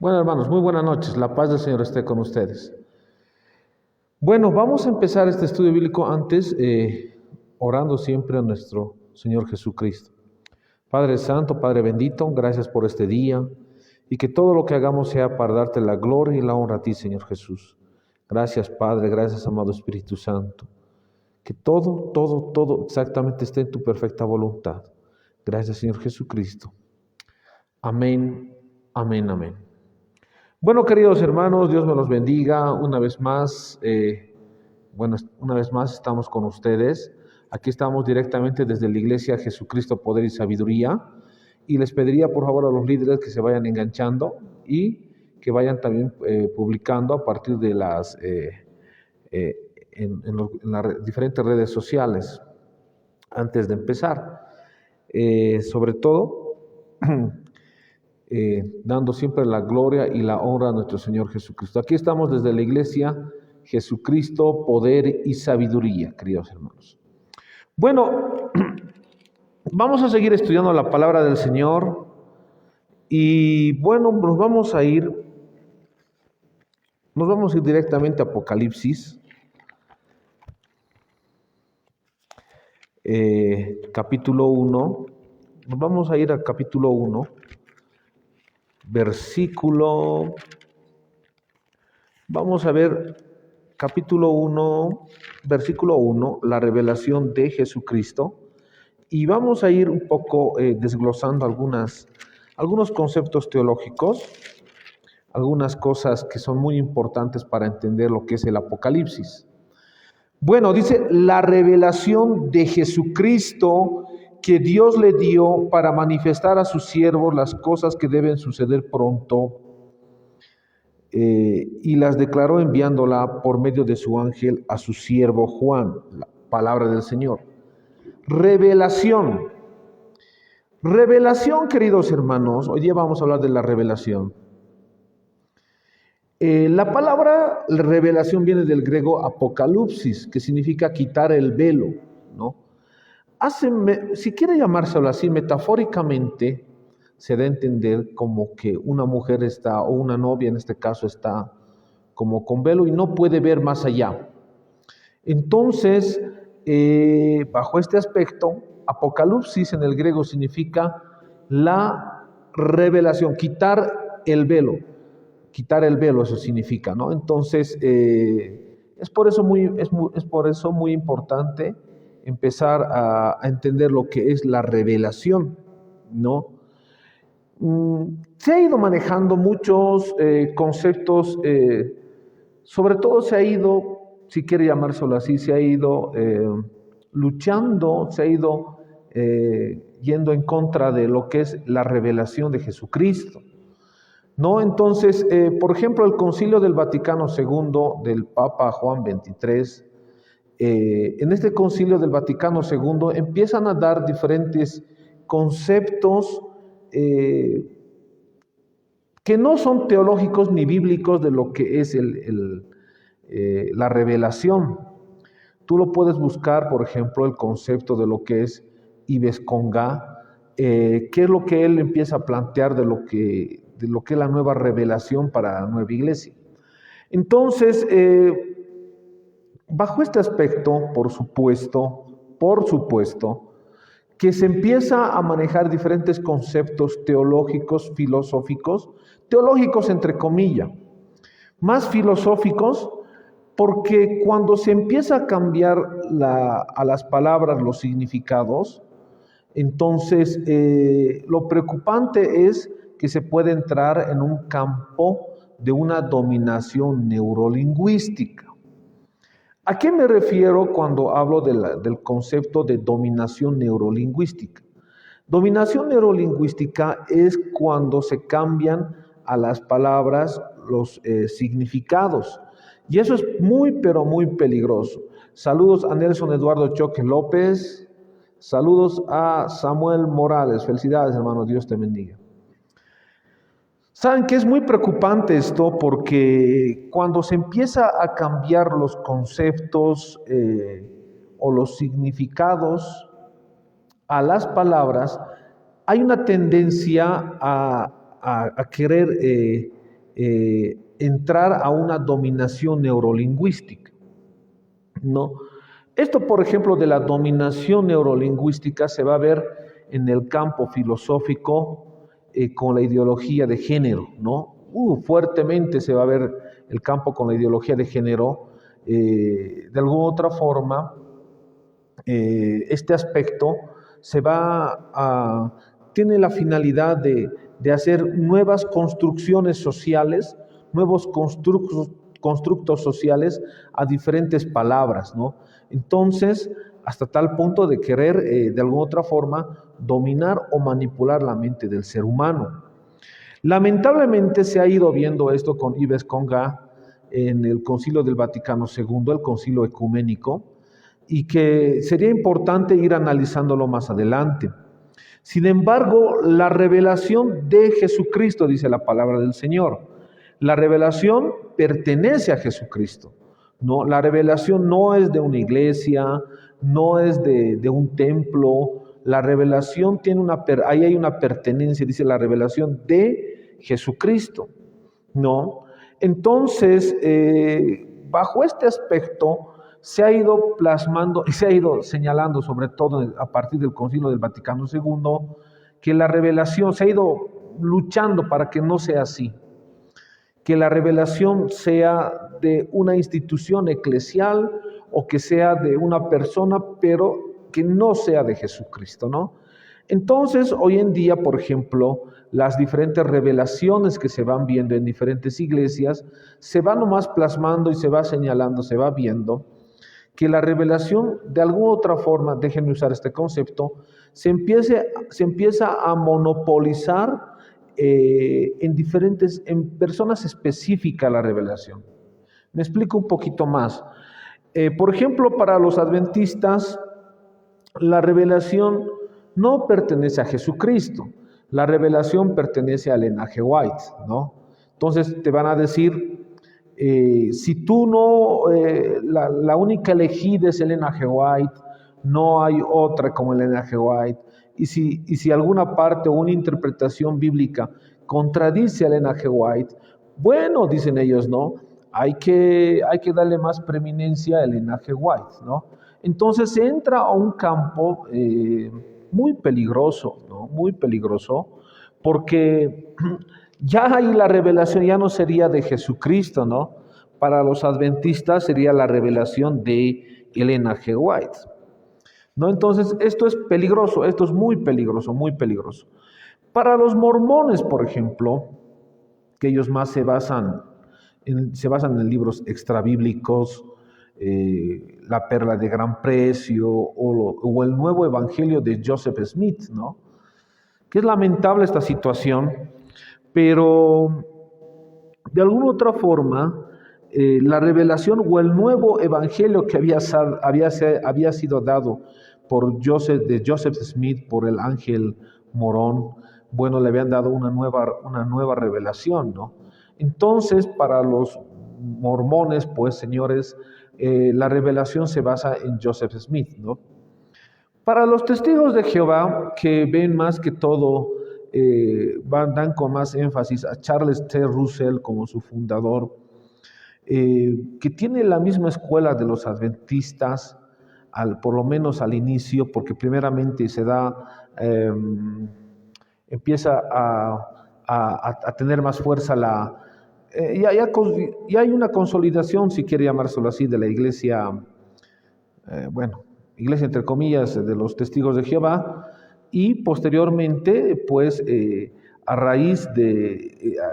Bueno, hermanos, muy buenas noches. La paz del Señor esté con ustedes. Bueno, vamos a empezar este estudio bíblico antes orando siempre a nuestro Señor Jesucristo. Padre Santo, Padre bendito, gracias por este día y que todo lo que hagamos sea para darte la gloria y la honra a ti, Señor Jesús. Gracias, Padre, gracias, amado Espíritu Santo. Que todo exactamente esté en tu perfecta voluntad. Gracias, Señor Jesucristo. Amén, amén, amén. Bueno, queridos hermanos, Dios me los bendiga una vez más. Una vez más estamos con ustedes. Aquí estamos directamente desde la Iglesia Jesucristo, Poder y Sabiduría. Y les pediría por favor a los líderes que se vayan enganchando y que vayan también publicando a partir de en las diferentes redes sociales antes de empezar. Sobre todo... dando siempre la gloria y la honra a nuestro Señor Jesucristo. Aquí estamos desde la Iglesia Jesucristo, Poder y Sabiduría, queridos hermanos. Bueno, vamos a seguir estudiando la palabra del Señor y bueno, nos vamos a ir directamente a Apocalipsis, capítulo 1. Nos vamos a ir al capítulo 1. Vamos a ver capítulo 1, versículo 1, la revelación de Jesucristo, y vamos a ir un poco desglosando algunos conceptos teológicos, algunas cosas que son muy importantes para entender lo que es el Apocalipsis. Bueno, dice la revelación de Jesucristo que Dios le dio para manifestar a sus siervos las cosas que deben suceder pronto, y las declaró enviándola por medio de su ángel a su siervo Juan, la palabra del Señor. Revelación, queridos hermanos, hoy día vamos a hablar de la revelación. La palabra revelación viene del griego apokalupsis, que significa quitar el velo, ¿no? Si quiere llamárselo así, metafóricamente se da a entender como que una mujer está, o una novia en este caso, está como con velo y no puede ver más allá. Entonces, bajo este aspecto, apocalipsis en el griego significa la revelación, quitar el velo, eso significa, ¿no? Entonces, es por eso muy importante empezar a entender lo que es la revelación, ¿no? Se ha ido manejando muchos conceptos, sobre todo se ha ido, si quiere llamárselo así, se ha ido luchando, se ha ido yendo en contra de lo que es la revelación de Jesucristo, ¿no? Entonces, por ejemplo, el Concilio del Vaticano II del Papa Juan XXIII, en este Concilio del Vaticano II empiezan a dar diferentes conceptos que no son teológicos ni bíblicos de lo que es la revelación. Tú lo puedes buscar, por ejemplo, el concepto de lo que es Yves Conga, que es lo que él empieza a plantear de lo que es la nueva revelación para la nueva iglesia. Entonces, bajo este aspecto, por supuesto, que se empieza a manejar diferentes conceptos teológicos, filosóficos, teológicos entre comillas, más filosóficos, porque cuando se empieza a cambiar a las palabras los significados, entonces lo preocupante es que se puede entrar en un campo de una dominación neurolingüística. ¿A qué me refiero cuando hablo del concepto de dominación neurolingüística? Dominación neurolingüística es cuando se cambian a las palabras los significados. Y eso es muy, pero muy peligroso. Saludos a Nelson Eduardo Choque López. Saludos a Samuel Morales. Felicidades, hermano. Dios te bendiga. Saben que es muy preocupante esto porque cuando se empieza a cambiar los conceptos o los significados a las palabras, hay una tendencia a querer entrar a una dominación neurolingüística, ¿no? Esto, por ejemplo, de la dominación neurolingüística se va a ver en el campo filosófico con la ideología de género, ¿no? Fuertemente se va a ver el campo con la ideología de género. De alguna otra forma, este aspecto tiene la finalidad de hacer nuevas construcciones sociales, nuevos constructos sociales a diferentes palabras, ¿no? Entonces, hasta tal punto de querer, de alguna otra forma, dominar o manipular la mente del ser humano. Lamentablemente se ha ido viendo esto con Yves Conga en el Concilio del Vaticano II, el Concilio Ecuménico, y que sería importante ir analizándolo más adelante. Sin embargo, la revelación de Jesucristo, dice la palabra del Señor, la revelación pertenece a Jesucristo, ¿no? La revelación no es de una iglesia, no es de un templo. La revelación ahí hay una pertenencia, dice la revelación de Jesucristo, ¿no? Entonces, bajo este aspecto, se ha ido plasmando y se ha ido señalando, sobre todo a partir del Concilio del Vaticano II, que la revelación se ha ido luchando para que no sea así, que la revelación sea de una institución eclesial o que sea de una persona, pero que no sea de Jesucristo, ¿no? Entonces, hoy en día, por ejemplo, las diferentes revelaciones que se van viendo en diferentes iglesias, se van nomás plasmando y se va señalando, se va viendo que la revelación, de alguna otra forma, déjenme usar este concepto, se empieza a monopolizar en personas específicas la revelación. Me explico un poquito más. Por ejemplo, para los adventistas, la revelación no pertenece a Jesucristo, la revelación pertenece a Ellen G. White, ¿no? Entonces te van a decir, si tú no, la única elegida es Ellen G. White, no hay otra como Ellen G. White, y si alguna parte o una interpretación bíblica contradice a Ellen G. White, bueno, dicen ellos, ¿no? Hay que darle más preeminencia a Ellen G. White, ¿no? Entonces se entra a un campo muy peligroso, ¿no? Muy peligroso, porque ya ahí la revelación ya no sería de Jesucristo, ¿no? Para los adventistas sería la revelación de Ellen G. White, ¿no? Entonces esto es peligroso, esto es muy peligroso, muy peligroso. Para los mormones, por ejemplo, que ellos más se basan en libros extrabíblicos, La Perla de Gran Precio o el Nuevo Evangelio de Joseph Smith, ¿no? Que es lamentable esta situación, pero de alguna otra forma la revelación o el nuevo evangelio que había sido dado por Joseph Smith, por el ángel Morón, bueno, le habían dado una nueva revelación, ¿no? Entonces, para los mormones, pues, señores, la revelación se basa en Joseph Smith, ¿no? Para los testigos de Jehová, que ven más que todo, dan con más énfasis a Charles T. Russell como su fundador, que tiene la misma escuela de los adventistas, por lo menos al inicio, porque primeramente empieza a tener más fuerza ya hay una consolidación, si quiere llamárselo así, de la iglesia, iglesia entre comillas, de los testigos de Jehová, y posteriormente, pues, a raíz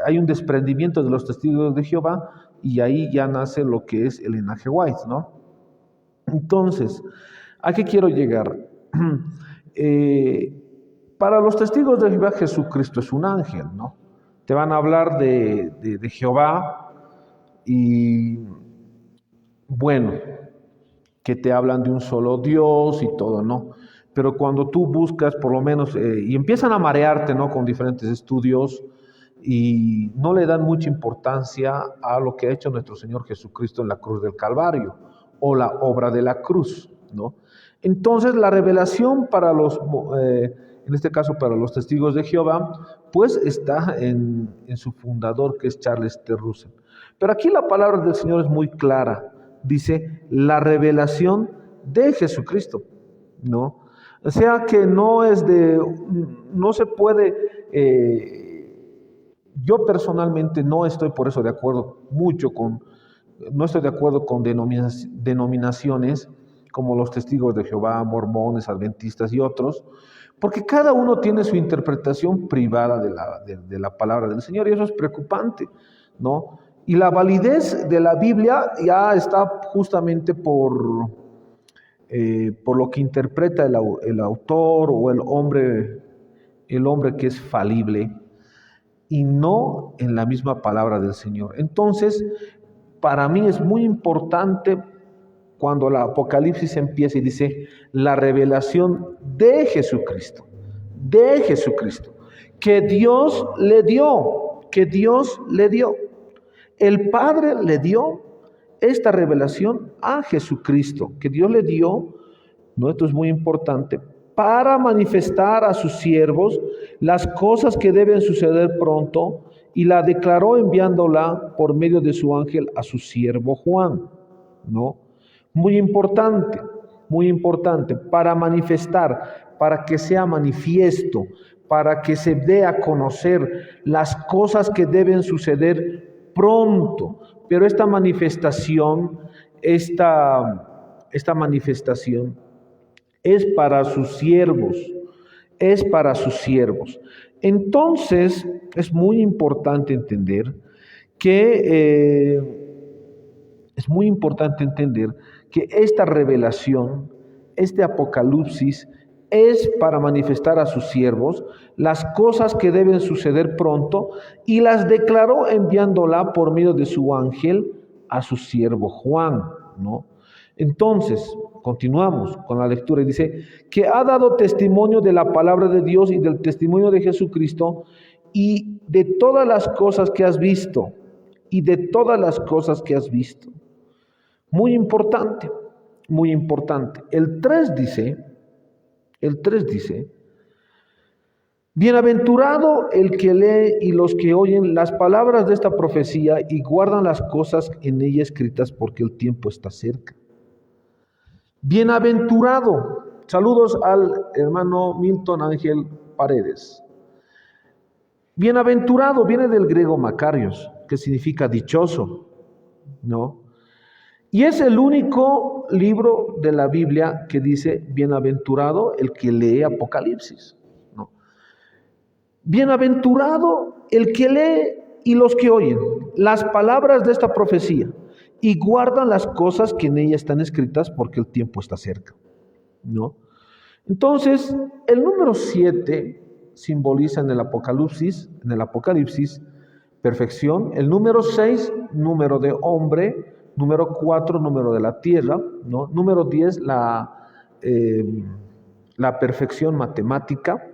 hay un desprendimiento de los testigos de Jehová, y ahí ya nace lo que es el linaje White, ¿no? Entonces, ¿a qué quiero llegar? Para los testigos de Jehová, Jesucristo es un ángel, ¿no? Te van a hablar de Jehová y, bueno, que te hablan de un solo Dios y todo, ¿no? Pero cuando tú buscas, por lo menos, y empiezan a marearte, ¿no? Con diferentes estudios y no le dan mucha importancia a lo que ha hecho nuestro Señor Jesucristo en la cruz del Calvario o la obra de la cruz, ¿no? Entonces, la revelación para en este caso para los testigos de Jehová, pues está en su fundador, que es Charles T. Russell. Pero aquí la palabra del Señor es muy clara. Dice, la revelación de Jesucristo, ¿no? O sea que no se puede, yo personalmente no estoy por eso de acuerdo no estoy de acuerdo con denominaciones como los testigos de Jehová, mormones, adventistas y otros, porque cada uno tiene su interpretación privada de la palabra del Señor, y eso es preocupante, ¿no? Y la validez de la Biblia ya está justamente por lo que interpreta el autor o el hombre que es falible, y no en la misma palabra del Señor. Entonces, para mí es muy importante cuando el Apocalipsis empieza y dice la revelación de Jesucristo, que Dios le dio, El Padre le dio esta revelación a Jesucristo, que Dios le dio, ¿no? Esto es muy importante, para manifestar a sus siervos las cosas que deben suceder pronto, y la declaró enviándola por medio de su ángel a su siervo Juan, ¿no? Muy importante, para manifestar, para que sea manifiesto, para que se dé a conocer las cosas que deben suceder pronto. Pero esta manifestación es para sus siervos, Entonces, es muy importante entender que esta revelación, este Apocalipsis, es para manifestar a sus siervos las cosas que deben suceder pronto, y las declaró enviándola por medio de su ángel a su siervo Juan, ¿no? Entonces, continuamos con la lectura y dice que ha dado testimonio de la palabra de Dios y del testimonio de Jesucristo, y de todas las cosas que has visto, Muy importante. El 3 dice, bienaventurado el que lee y los que oyen las palabras de esta profecía y guardan las cosas en ella escritas, porque el tiempo está cerca. Bienaventurado. Saludos al hermano Milton Ángel Paredes. Bienaventurado viene del griego makarios, que significa dichoso, ¿no? Y es el único libro de la Biblia que dice bienaventurado el que lee Apocalipsis, ¿no? Bienaventurado el que lee y los que oyen las palabras de esta profecía y guardan las cosas que en ella están escritas, porque el tiempo está cerca, ¿no? Entonces, el número 7 simboliza en el Apocalipsis perfección. El número 6, número de hombre. Número 4, número de la tierra, ¿no? Número 10, la perfección matemática,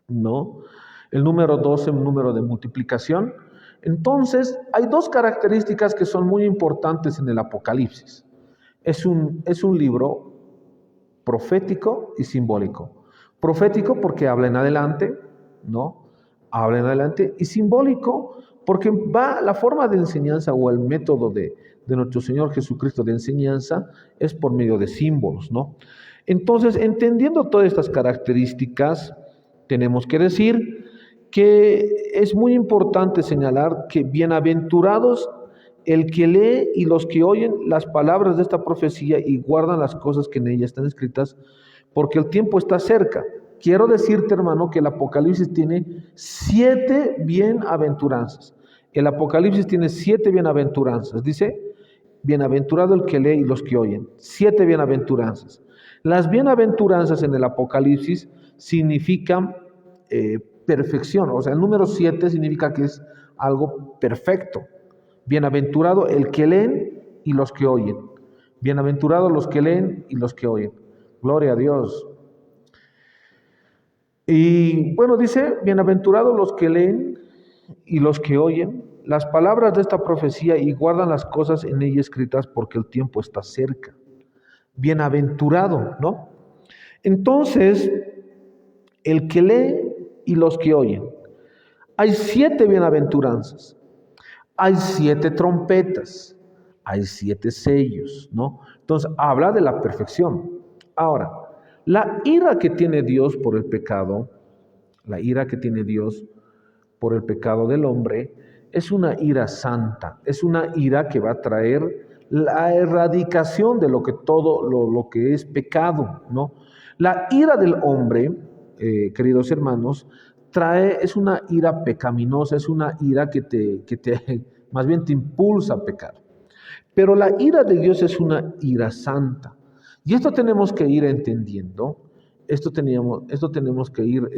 ¿no? El número 12, un número de multiplicación. Entonces, hay dos características que son muy importantes en el Apocalipsis. Es un libro profético y simbólico. Profético porque habla en adelante, ¿no? Habla en adelante. Y simbólico porque la forma de enseñanza o el método de nuestro Señor Jesucristo de enseñanza es por medio de símbolos, ¿no? Entonces, entendiendo todas estas características, tenemos que decir que es muy importante señalar que bienaventurados el que lee y los que oyen las palabras de esta profecía y guardan las cosas que en ella están escritas, porque el tiempo está cerca. Quiero decirte, hermano, que el Apocalipsis tiene 7 bienaventuranzas. El Apocalipsis tiene 7 bienaventuranzas. Dice, bienaventurado el que lee y los que oyen. 7 bienaventuranzas. Las bienaventuranzas en el Apocalipsis significan perfección. O sea, el número 7 significa que es algo perfecto. Bienaventurado el que leen y los que oyen. Bienaventurados los que leen y los que oyen. Gloria a Dios. Y bueno, dice, bienaventurados los que leen y los que oyen las palabras de esta profecía y guardan las cosas en ella escritas, porque el tiempo está cerca. Bienaventurado, ¿no? Entonces, el que lee y los que oyen. Hay 7 bienaventuranzas, hay 7 trompetas, hay 7 sellos, ¿no? Entonces habla de la perfección. Ahora, la ira que tiene Dios por el pecado, la ira que tiene Dios por el pecado del hombre, es una ira santa, es una ira que va a traer la erradicación de lo que todo lo que es pecado, ¿no? La ira del hombre, queridos hermanos, es una ira pecaminosa, es una ira que más bien te impulsa a pecar. Pero la ira de Dios es una ira santa. Y esto tenemos que ir entendiendo, esto tenemos que ir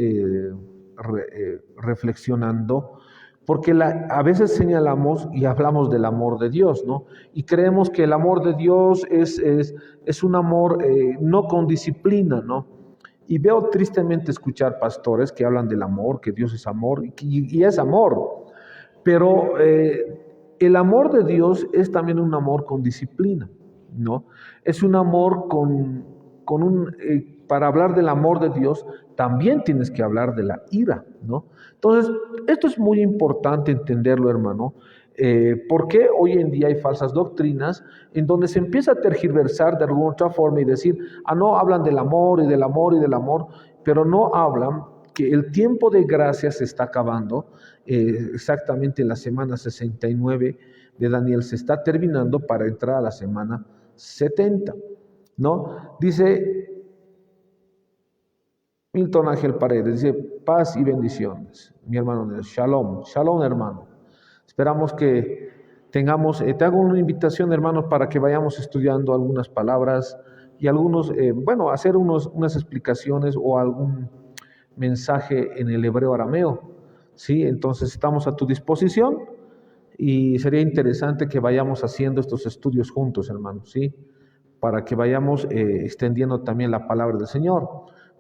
reflexionando, porque a veces señalamos y hablamos del amor de Dios, ¿no? Y creemos que el amor de Dios es un amor no con disciplina, ¿no? Y veo tristemente escuchar pastores que hablan del amor, que Dios es amor, y es amor, pero el amor de Dios es también un amor con disciplina, ¿no? Es un amor para hablar del amor de Dios, también tienes que hablar de la ira, ¿no? Entonces, esto es muy importante entenderlo, hermano, porque hoy en día hay falsas doctrinas en donde se empieza a tergiversar de alguna otra forma y decir, no, hablan del amor y del amor y del amor, pero no hablan que el tiempo de gracia se está acabando, exactamente la semana 69 de Daniel se está terminando para entrar a la semana 70, ¿no? Dice Milton Ángel Paredes, dice, paz y bendiciones, mi hermano, shalom, shalom hermano. Esperamos que tengamos, te hago una invitación hermanos para que vayamos estudiando algunas palabras y algunos, hacer unas explicaciones o algún mensaje en el hebreo arameo, ¿sí? Entonces estamos a tu disposición y sería interesante que vayamos haciendo estos estudios juntos, hermanos, ¿sí? Para que vayamos extendiendo también la palabra del Señor,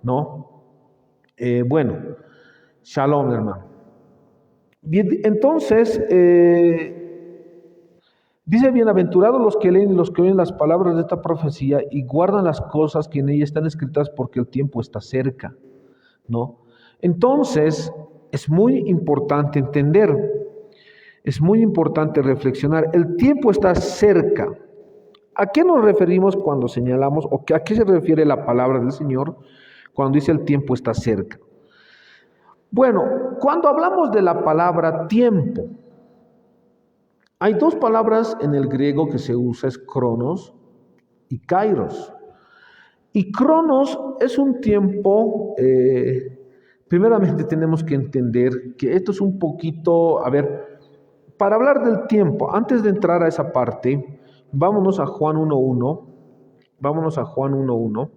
¿no? Shalom, hermano. Bien, entonces, dice, bienaventurados los que leen y los que oyen las palabras de esta profecía y guardan las cosas que en ella están escritas porque el tiempo está cerca, ¿no? Entonces, es muy importante entender, es muy importante reflexionar, el tiempo está cerca. ¿A qué nos referimos cuando señalamos, o a qué se refiere la palabra del Señor cuando dice el tiempo está cerca? Bueno, cuando hablamos de la palabra tiempo, hay 2 palabras en el griego que se usa, es cronos y kairos. Y cronos es un tiempo, primeramente tenemos que entender que esto es un poquito, para hablar del tiempo, antes de entrar a esa parte, vámonos a Juan 1.1,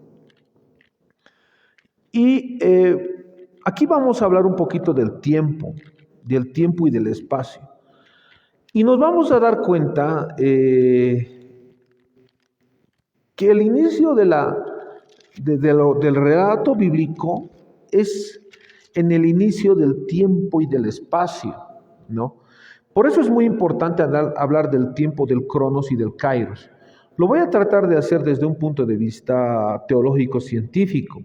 y aquí vamos a hablar un poquito del tiempo y del espacio. Y nos vamos a dar cuenta que el inicio del relato bíblico es en el inicio del tiempo y del espacio, ¿no? Por eso es muy importante hablar del tiempo, del cronos y del kairos. Lo voy a tratar de hacer desde un punto de vista teológico-científico.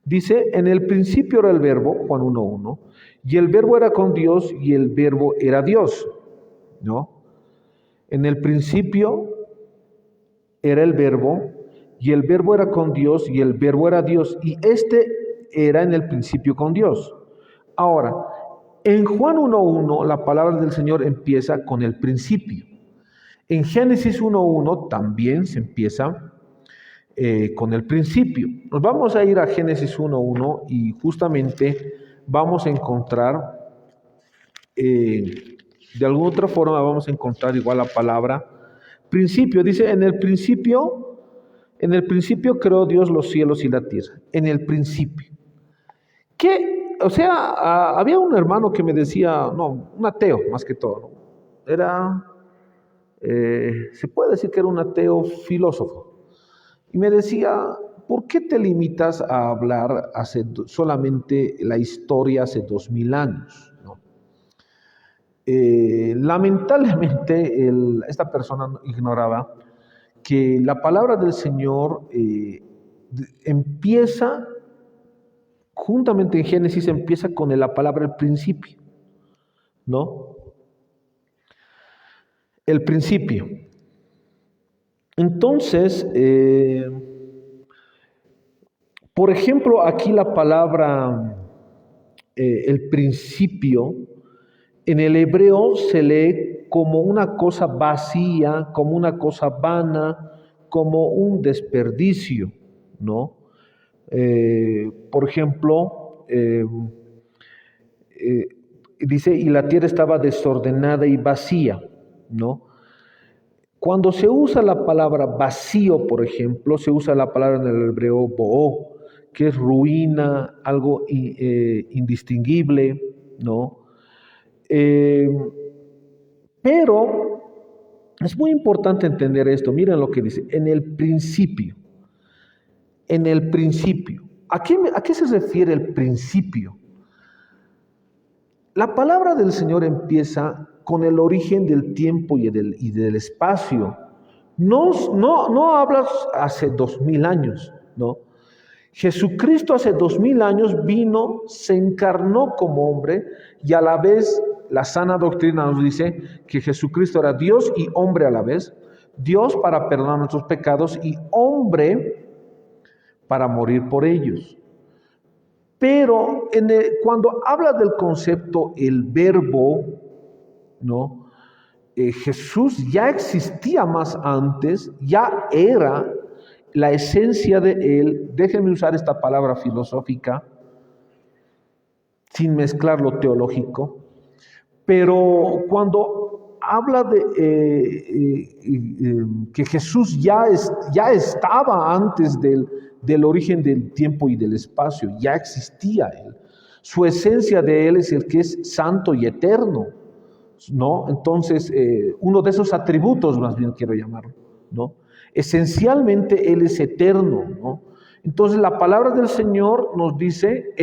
Dice, en el principio era el verbo, Juan 1.1, y el verbo era con Dios y el verbo era Dios, ¿no? En el principio era el verbo y el verbo era con Dios y el verbo era Dios y este era en el principio con Dios. Ahora, en Juan 1.1 la palabra del Señor empieza con el principio. En Génesis 1.1 también se empieza con el principio. Nos vamos a ir a Génesis 1.1 y justamente vamos a encontrar, de alguna otra forma vamos a encontrar igual la palabra principio. Dice, en el principio creó Dios los cielos y la tierra. En el principio. Había un hermano que me decía, un ateo más que todo, ¿no? Se puede decir que era un ateo filósofo. Y me decía, ¿por qué te limitas a hablar solamente la historia hace 2000 años? ¿No? Lamentablemente, esta persona ignoraba que la palabra del Señor empieza juntamente en Génesis empieza con la palabra el principio, ¿no? El principio. Entonces, por ejemplo, aquí la palabra el principio, en el hebreo se lee como una cosa vacía, como una cosa vana, como un desperdicio, ¿no? Por ejemplo, dice, y la tierra estaba desordenada y vacía, ¿no? Cuando se usa la palabra vacío, por ejemplo, se usa la palabra en el hebreo bo'ó, que es ruina, algo indistinguible, ¿no? Eh, pero es muy importante entender esto. Miren lo que dice, en el principio. En el principio. ¿A qué se refiere el principio? La palabra del Señor empieza con el origen del tiempo y del espacio. No hablas hace 2000 años, ¿no? Jesucristo hace 2000 años vino, se encarnó como hombre y a la vez la sana doctrina nos dice que Jesucristo era Dios y hombre a la vez. Dios para perdonar nuestros pecados y hombre para morir por ellos. Pero cuando habla del concepto el verbo, ¿no? Jesús ya existía más antes, ya era la esencia de él. Déjenme usar esta palabra filosófica sin mezclar lo teológico, pero cuando habla de que Jesús ya estaba antes del origen del tiempo y del espacio, ya existía él. Su esencia de él es el que es santo y eterno, ¿no? Entonces, uno de esos atributos, más bien quiero llamarlo, ¿no? Esencialmente él es eterno, ¿no? Entonces la palabra del Señor nos dice,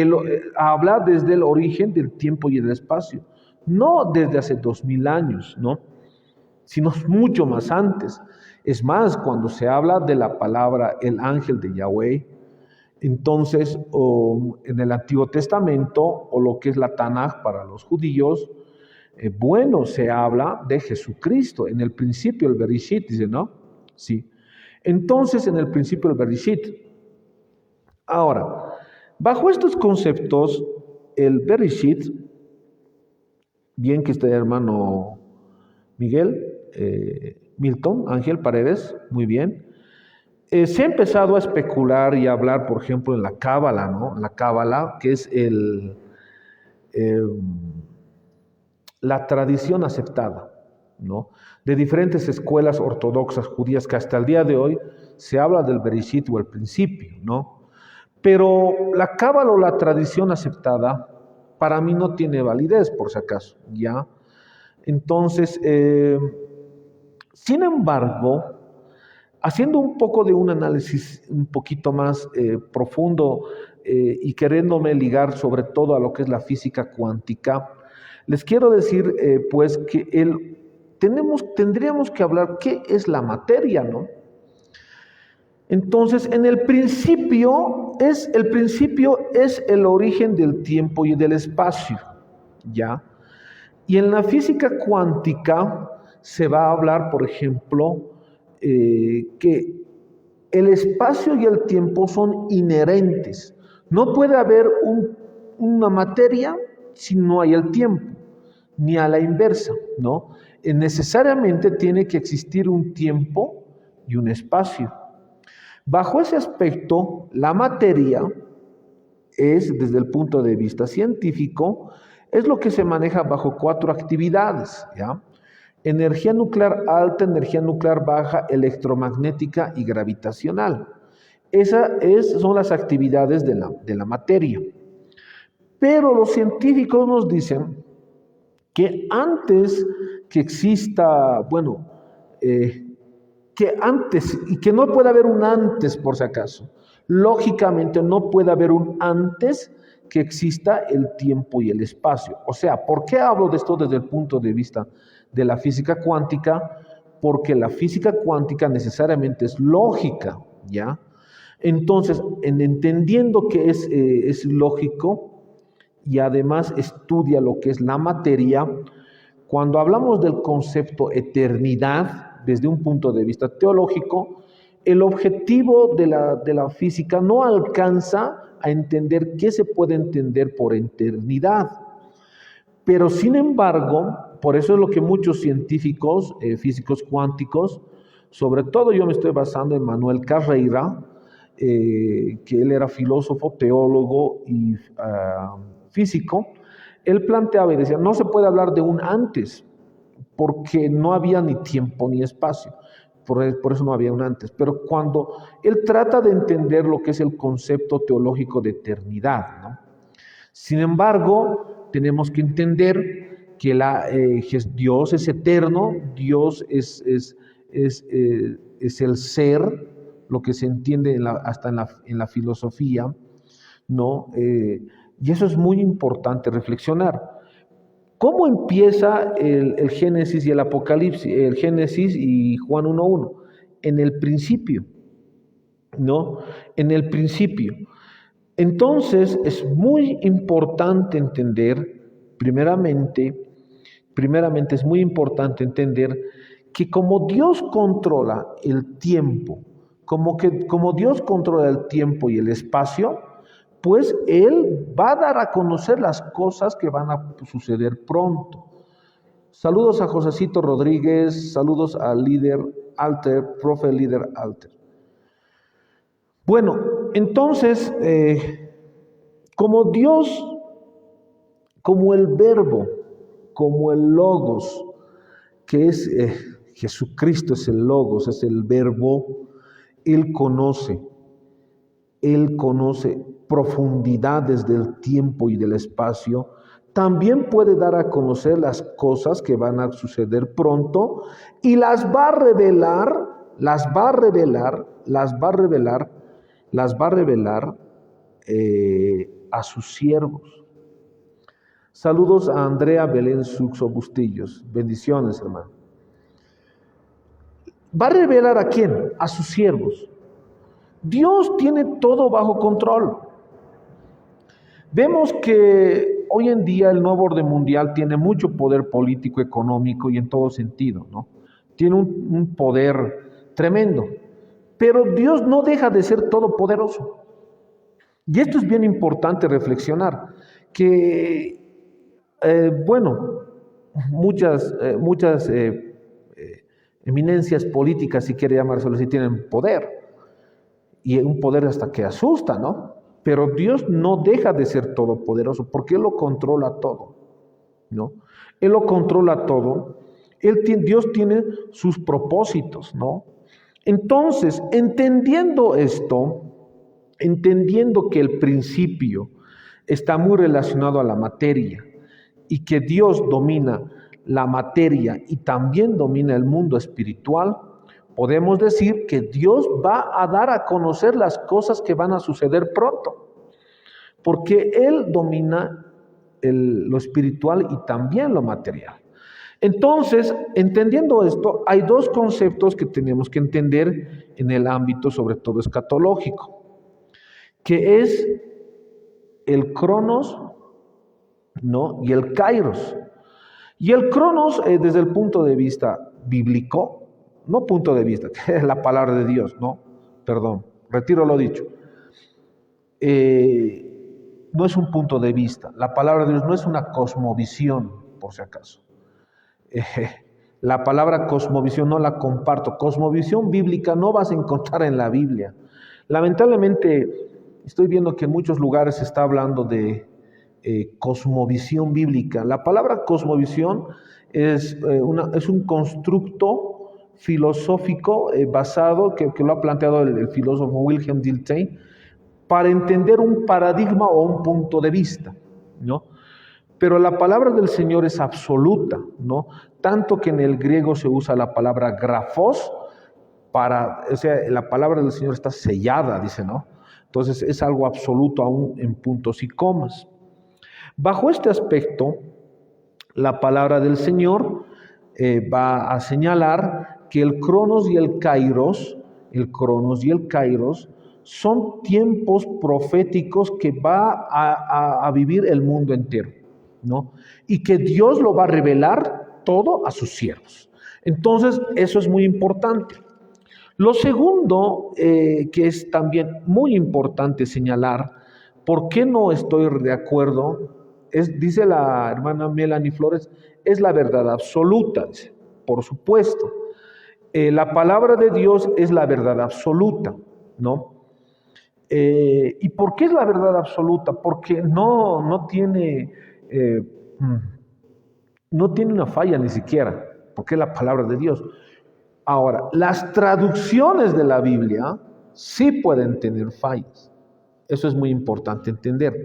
habla desde el origen del tiempo y del espacio, no desde hace 2000 años, ¿no? Sino mucho más antes. Es más, cuando se habla de la palabra el ángel de Yahweh, entonces en el Antiguo Testamento, o lo que es la Tanaj para los judíos, bueno, se habla de Jesucristo. En el principio el Bereshit, dice, ¿no? Sí. Entonces, en el principio el Bereshit. Ahora, bajo estos conceptos, el Bereshit, bien que esté hermano Miguel, Milton, Ángel Paredes, muy bien, se ha empezado a especular y a hablar, por ejemplo, en la Cábala, ¿no? La Cábala, que es la tradición aceptada, ¿no? De diferentes escuelas ortodoxas judías que hasta el día de hoy se habla del Bereshit o el principio, ¿no? Pero la cábala o la tradición aceptada para mí no tiene validez, por si acaso, ¿ya? Entonces, sin embargo, haciendo un poco de un análisis un poquito más profundo y queriéndome ligar sobre todo a lo que es la física cuántica, les quiero decir pues que tendríamos que hablar qué es la materia, ¿no? Entonces, el principio es el origen del tiempo y del espacio, ¿ya? Y en la física cuántica se va a hablar, por ejemplo, que el espacio y el tiempo son inherentes. No puede haber una materia si no hay el tiempo, ni a la inversa, ¿no? Necesariamente tiene que existir un tiempo y un espacio. Bajo ese aspecto, la materia es, desde el punto de vista científico, es lo que se maneja bajo 4 actividades, ¿ya? Energía nuclear alta, energía nuclear baja, electromagnética y gravitacional. Son las actividades de la materia. Pero los científicos nos dicen que antes que exista, que antes, y que no puede haber un antes por si acaso. Lógicamente no puede haber un antes que exista el tiempo y el espacio. O sea, ¿por qué hablo de esto desde el punto de vista de la física cuántica? Porque la física cuántica necesariamente es lógica, ¿ya? Entonces, entendiendo que es lógico y además estudia lo que es la materia, cuando hablamos del concepto eternidad desde un punto de vista teológico, el objetivo de la física no alcanza a entender qué se puede entender por eternidad. Pero sin embargo, por eso es lo que muchos científicos, físicos cuánticos, sobre todo yo me estoy basando en Manuel Carreira, que él era filósofo, teólogo y físico, él planteaba y decía, no se puede hablar de un antes, porque no había ni tiempo ni espacio, por eso no había un antes. Pero cuando él trata de entender lo que es el concepto teológico de eternidad, ¿no? Sin embargo, tenemos que entender que Dios es eterno, Dios es el ser, lo que se entiende hasta en la filosofía, ¿no? Y eso es muy importante reflexionar. ¿Cómo empieza el Génesis y el Apocalipsis? El Génesis y Juan 1:1. En el principio, ¿no? En el principio. Entonces es muy importante entender, primeramente es muy importante entender que como Dios controla el tiempo, como Dios controla el tiempo y el espacio, pues Él va a dar a conocer las cosas que van a suceder pronto. Saludos a Josecito Rodríguez, saludos al líder Alter, profe líder Alter. Bueno, entonces, como Dios, como el verbo, como el logos, que es Jesucristo es el logos, es el verbo, Él conoce profundidades del tiempo y del espacio, también puede dar a conocer las cosas que van a suceder pronto y las va a revelar a sus siervos. Saludos a Andrea Belén Suxo Bustillos. Bendiciones, hermano. ¿Va a revelar a quién? A sus siervos. Dios tiene todo bajo control. Vemos que hoy en día el nuevo orden mundial tiene mucho poder político, económico y en todo sentido, ¿no? Tiene un poder tremendo. Pero Dios no deja de ser todopoderoso. Y esto es bien importante reflexionar, que, muchas eminencias políticas, si quiere llamárselo así, tienen poder. Y un poder hasta que asusta, ¿no? Pero Dios no deja de ser todopoderoso, porque Él lo controla todo, ¿no? Él lo controla todo. Dios tiene sus propósitos, ¿no? Entonces, entendiendo esto, entendiendo que el principio está muy relacionado a la materia y que Dios domina la materia y también domina el mundo espiritual, podemos decir que Dios va a dar a conocer las cosas que van a suceder pronto, porque Él domina lo espiritual y también lo material. Entonces, entendiendo esto, hay dos conceptos que tenemos que entender en el ámbito, sobre todo escatológico, que es el cronos, ¿no? Y el kairos. Y el cronos, desde el punto de vista bíblico, no punto de vista, que es la palabra de Dios, no, perdón, retiro lo dicho. No es un punto de vista, la palabra de Dios no es una cosmovisión, por si acaso. La palabra cosmovisión no la comparto. Cosmovisión bíblica no vas a encontrar en la Biblia. Lamentablemente, estoy viendo que en muchos lugares se está hablando de cosmovisión bíblica. La palabra cosmovisión es un constructo filosófico basado, que lo ha planteado el filósofo Wilhelm Dilthey, para entender un paradigma o un punto de vista, ¿no? Pero la palabra del Señor es absoluta, ¿no? Tanto que en el griego se usa la palabra grafos, o sea, la palabra del Señor está sellada, dice, ¿no? Entonces es algo absoluto aún en puntos y comas. Bajo este aspecto, la palabra del Señor va a señalar que el cronos y el kairos son tiempos proféticos que va a vivir el mundo entero, ¿no? Y que Dios lo va a revelar todo a sus siervos. Entonces, eso es muy importante. Lo segundo, que es también muy importante señalar, ¿por qué no estoy de acuerdo? Dice la hermana Melanie Flores, es la verdad absoluta, dice, por supuesto. La palabra de Dios es la verdad absoluta, ¿no? ¿Y por qué es la verdad absoluta? Porque no tiene una falla ni siquiera, porque es la palabra de Dios. Ahora, las traducciones de la Biblia sí pueden tener fallas. Eso es muy importante entender.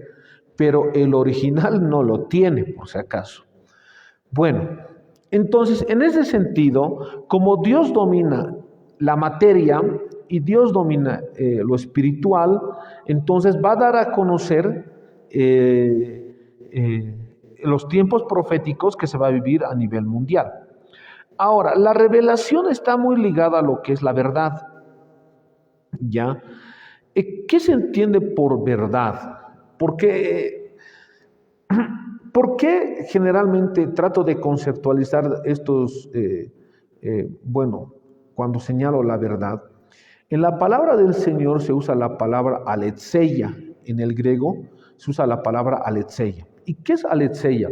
Pero el original no lo tiene, por si acaso. Bueno, entonces, en ese sentido, como Dios domina la materia y Dios domina lo espiritual, entonces va a dar a conocer los tiempos proféticos que se va a vivir a nivel mundial. Ahora, la revelación está muy ligada a lo que es la verdad, ¿ya? ¿Qué se entiende por verdad? ¿Por qué generalmente trato de conceptualizar estos, cuando señalo la verdad? En la palabra del Señor se usa la palabra aletheia, en el griego se usa la palabra aletheia. ¿Y qué es aletheia?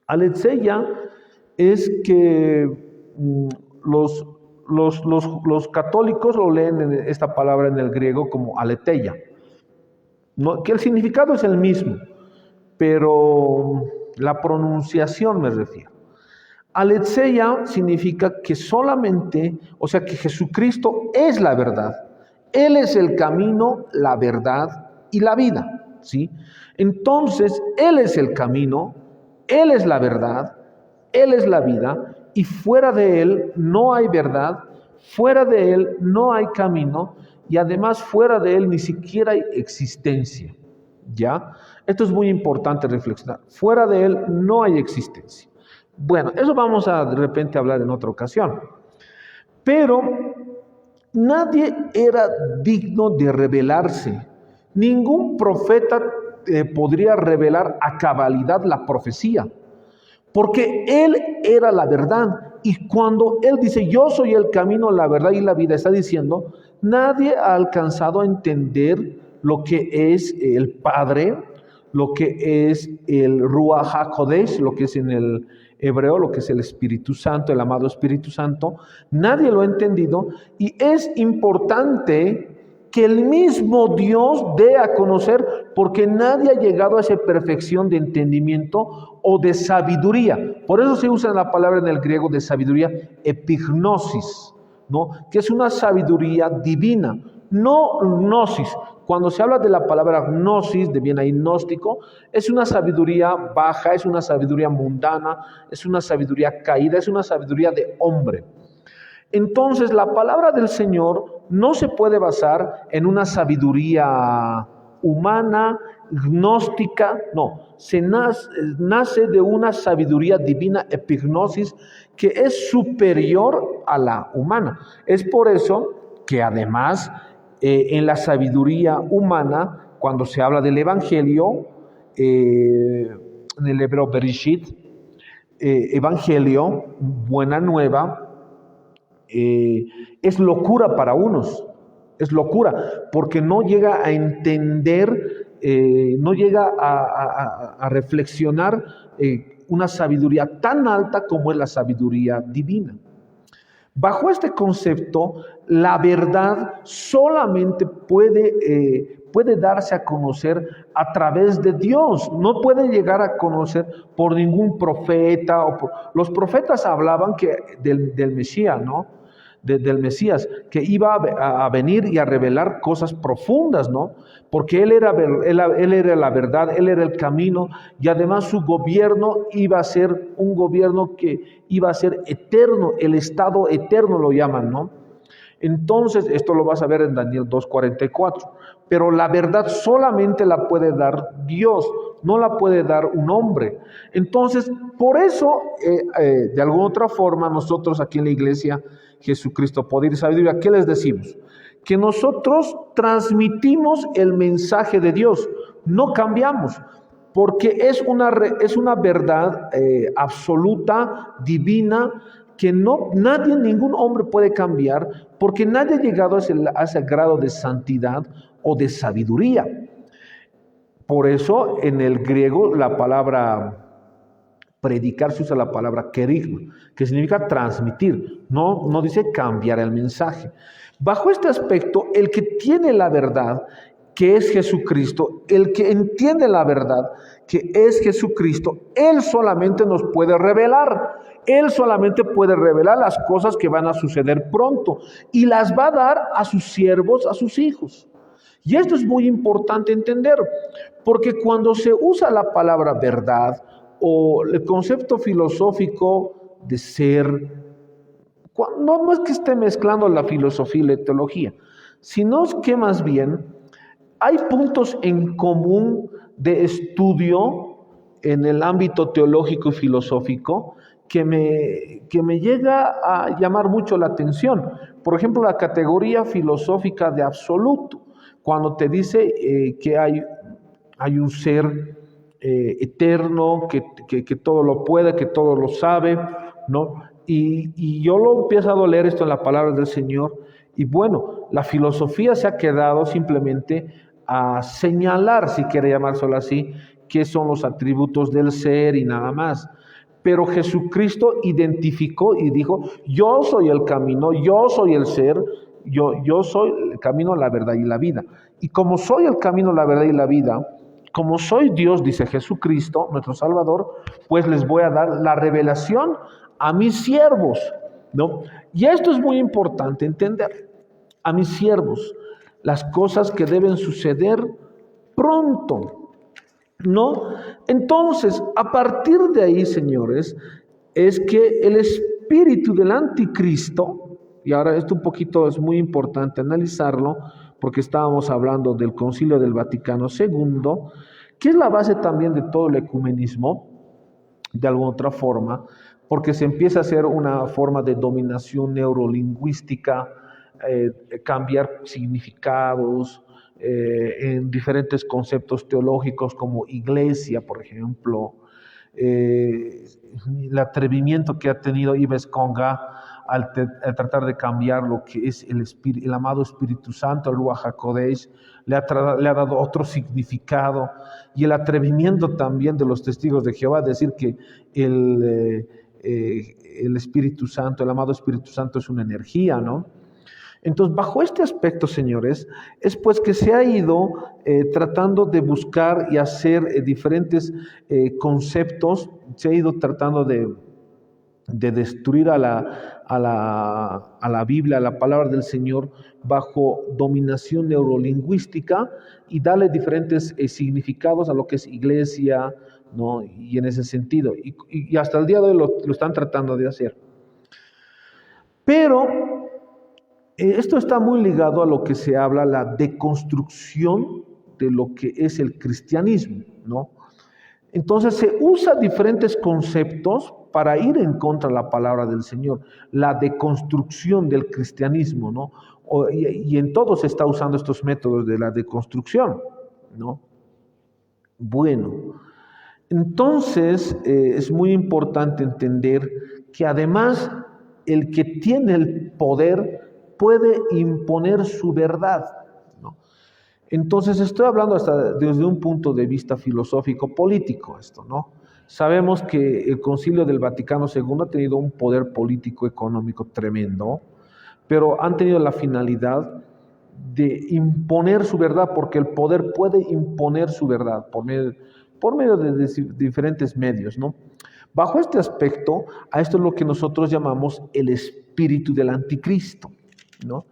Aletheia es que los católicos lo leen esta palabra en el griego como aletheia, ¿no? Que el significado es el mismo, pero la pronunciación me refiero. Aletheia significa que solamente, o sea, que Jesucristo es la verdad. Él es el camino, la verdad y la vida, ¿sí? Entonces, Él es el camino, Él es la verdad, Él es la vida, y fuera de Él no hay verdad, fuera de Él no hay camino, y además fuera de Él ni siquiera hay existencia, ¿ya? Esto es muy importante reflexionar. Fuera de Él no hay existencia. Bueno, eso vamos a de repente hablar en otra ocasión. Pero nadie era digno de revelarse. Ningún profeta podría revelar a cabalidad la profecía, porque Él era la verdad. Y cuando Él dice, yo soy el camino, la verdad y la vida, está diciendo, nadie ha alcanzado a entender lo que es el Padre, lo que es el Ruach HaKodesh, lo que es en el hebreo, lo que es el Espíritu Santo, el amado Espíritu Santo. Nadie lo ha entendido, y es importante que el mismo Dios dé a conocer, porque nadie ha llegado a esa perfección de entendimiento o de sabiduría. Por eso se usa la palabra en el griego de sabiduría, epignosis, ¿no? Que es una sabiduría divina, no gnosis. Cuando se habla de la palabra gnosis, de bien ahí gnóstico, es una sabiduría baja, es una sabiduría mundana, es una sabiduría caída, es una sabiduría de hombre. Entonces, la palabra del Señor no se puede basar en una sabiduría humana, gnóstica, no, nace de una sabiduría divina, epignosis, que es superior a la humana. Es por eso que además en la sabiduría humana, cuando se habla del Evangelio, en el hebreo Bereshit, Evangelio, buena nueva, es locura para unos, es locura, porque no llega a entender, no llega a reflexionar una sabiduría tan alta como es la sabiduría divina. Bajo este concepto, la verdad solamente puede darse a conocer a través de Dios. No puede llegar a conocer por ningún profeta. Los profetas hablaban del Mesías, ¿no? Del Mesías, que iba a venir y a revelar cosas profundas, ¿no? Porque él era la verdad, Él era el camino, y además su gobierno iba a ser un gobierno que iba a ser eterno, el estado eterno lo llaman, ¿no? Entonces, esto lo vas a ver en Daniel 2:44, pero la verdad solamente la puede dar Dios, no la puede dar un hombre. Entonces, por eso, de alguna otra forma, nosotros aquí en la iglesia Jesucristo, Poder y Sabiduría, ¿qué les decimos? que nosotros transmitimos el mensaje de Dios, no cambiamos, porque es una verdad absoluta, divina, que nadie, ningún hombre puede cambiar, porque nadie ha llegado a ese grado de santidad o de sabiduría. Por eso en el griego la palabra predicar se usa la palabra querigma, que significa transmitir, no dice cambiar el mensaje. Bajo este aspecto, el que tiene la verdad, que es Jesucristo, el que entiende la verdad, que es Jesucristo, Él solamente nos puede revelar. Él solamente puede revelar las cosas que van a suceder pronto y las va a dar a sus siervos, a sus hijos. Y esto es muy importante entender, porque cuando se usa la palabra verdad o el concepto filosófico de ser, no es que esté mezclando la filosofía y la teología, sino que más bien hay puntos en común de estudio en el ámbito teológico y filosófico que me llega a llamar mucho la atención. Por ejemplo, la categoría filosófica de absoluto, cuando te dice que hay un ser eterno, que todo lo puede, que todo lo sabe, ¿no? Y yo lo he empezado a leer esto en la palabra del Señor, y bueno, la filosofía se ha quedado simplemente a señalar, si quiere llamárselo así, qué son los atributos del ser y nada más. Pero Jesucristo identificó y dijo, yo soy el camino, yo soy el ser, yo soy el camino, la verdad y la vida. Y como soy el camino, la verdad y la vida, como soy Dios, dice Jesucristo, nuestro Salvador, pues les voy a dar la revelación a mis siervos, ¿no? Y esto es muy importante entender, a mis siervos, las cosas que deben suceder pronto, ¿no? Entonces, a partir de ahí, señores, es que el espíritu del anticristo, y ahora esto un poquito es muy importante analizarlo, porque estábamos hablando del Concilio del Vaticano II, que es la base también de todo el ecumenismo, de alguna otra forma, porque se empieza a hacer una forma de dominación neurolingüística, cambiar significados, en diferentes conceptos teológicos como iglesia, por ejemplo, el atrevimiento que ha tenido Yves Conga al tratar de cambiar lo que es el amado Espíritu Santo, el Ruach HaKodesh, le ha dado otro significado, y el atrevimiento también de los testigos de Jehová, decir que el Espíritu Santo, el amado Espíritu Santo es una energía, ¿no? Entonces, bajo este aspecto, señores, es pues que se ha ido tratando de buscar y hacer diferentes conceptos, se ha ido tratando de destruir a la Biblia, a la palabra del Señor, bajo dominación neurolingüística y darle diferentes significados a lo que es iglesia, ¿no? Y en ese sentido, y hasta el día de hoy lo están tratando de hacer. Pero esto está muy ligado a lo que se habla, la deconstrucción de lo que es el cristianismo, ¿no? Entonces se usa diferentes conceptos para ir en contra de la palabra del Señor, la deconstrucción del cristianismo, ¿no? Y en todo se está usando estos métodos de la deconstrucción, ¿no? Bueno, entonces es muy importante entender que además el que tiene el poder puede imponer su verdad, ¿no? Entonces estoy hablando hasta desde un punto de vista filosófico político esto, ¿no? Sabemos que el Concilio del Vaticano II ha tenido un poder político económico tremendo, pero han tenido la finalidad de imponer su verdad, porque el poder puede imponer su verdad por medio de diferentes medios, ¿no? Bajo este aspecto, a esto es lo que nosotros llamamos el espíritu del anticristo, ¿no?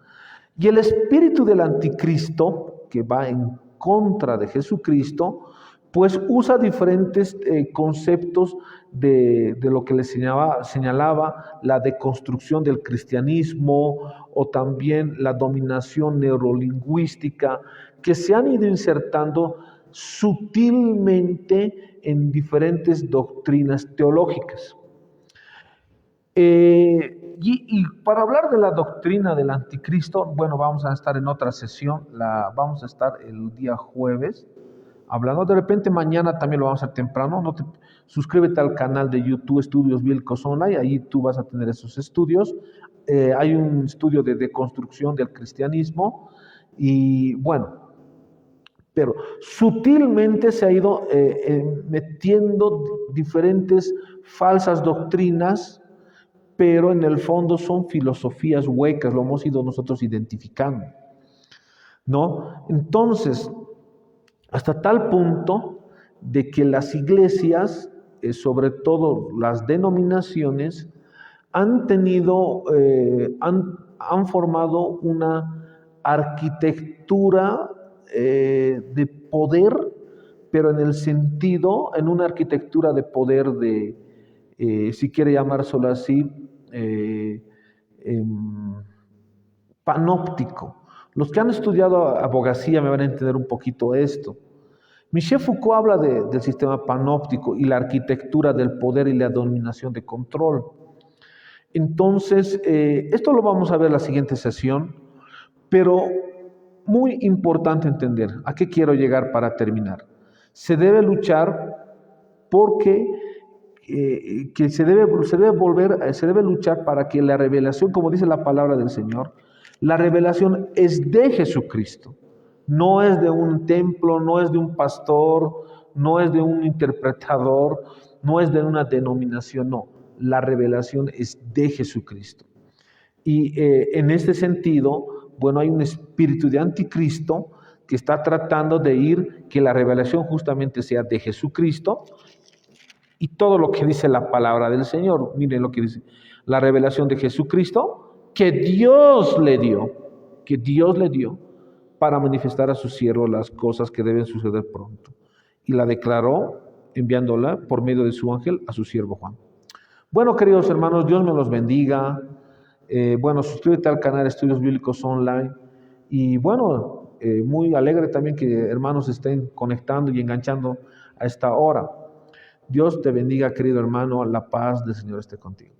Y el espíritu del anticristo, que va en contra de Jesucristo, pues usa diferentes conceptos de lo que le señalaba la deconstrucción del cristianismo, o también la dominación neurolingüística, que se han ido insertando sutilmente en diferentes doctrinas teológicas. Y para hablar de la doctrina del anticristo, bueno, vamos a estar en otra sesión, vamos a estar el día jueves, hablando. De repente mañana también lo vamos a hacer temprano. Suscríbete al canal de YouTube Estudios Bíblicos Online, ahí tú vas a tener esos estudios. Hay un estudio de deconstrucción del cristianismo y bueno, pero sutilmente se ha ido metiendo diferentes falsas doctrinas, pero en el fondo son filosofías huecas, lo hemos ido nosotros identificando, ¿no? Entonces, hasta tal punto de que las iglesias, sobre todo las denominaciones, han formado una arquitectura de poder, pero en una arquitectura de poder si quiere llamárselo así, panóptico. Los que han estudiado abogacía me van a entender un poquito esto. Michel Foucault habla del sistema panóptico y la arquitectura del poder y la dominación de control. Entonces, esto lo vamos a ver en la siguiente sesión, pero muy importante entender a qué quiero llegar para terminar. Se debe luchar porque se debe luchar para que la revelación, como dice la palabra del Señor, la revelación es de Jesucristo. No es de un templo, no es de un pastor, no es de un interpretador, no es de una denominación, no. La revelación es de Jesucristo. Y en este sentido, bueno, hay un espíritu de anticristo que está tratando de que la revelación justamente sea de Jesucristo y todo lo que dice la palabra del Señor. Miren lo que dice, la revelación de Jesucristo que Dios le dio para manifestar a su siervo las cosas que deben suceder pronto. Y la declaró enviándola por medio de su ángel a su siervo Juan. Bueno, queridos hermanos, Dios me los bendiga. Bueno, suscríbete al canal Estudios Bíblicos Online. Y bueno, muy alegre también que hermanos estén conectando y enganchando a esta hora. Dios te bendiga, querido hermano. La paz del Señor esté contigo.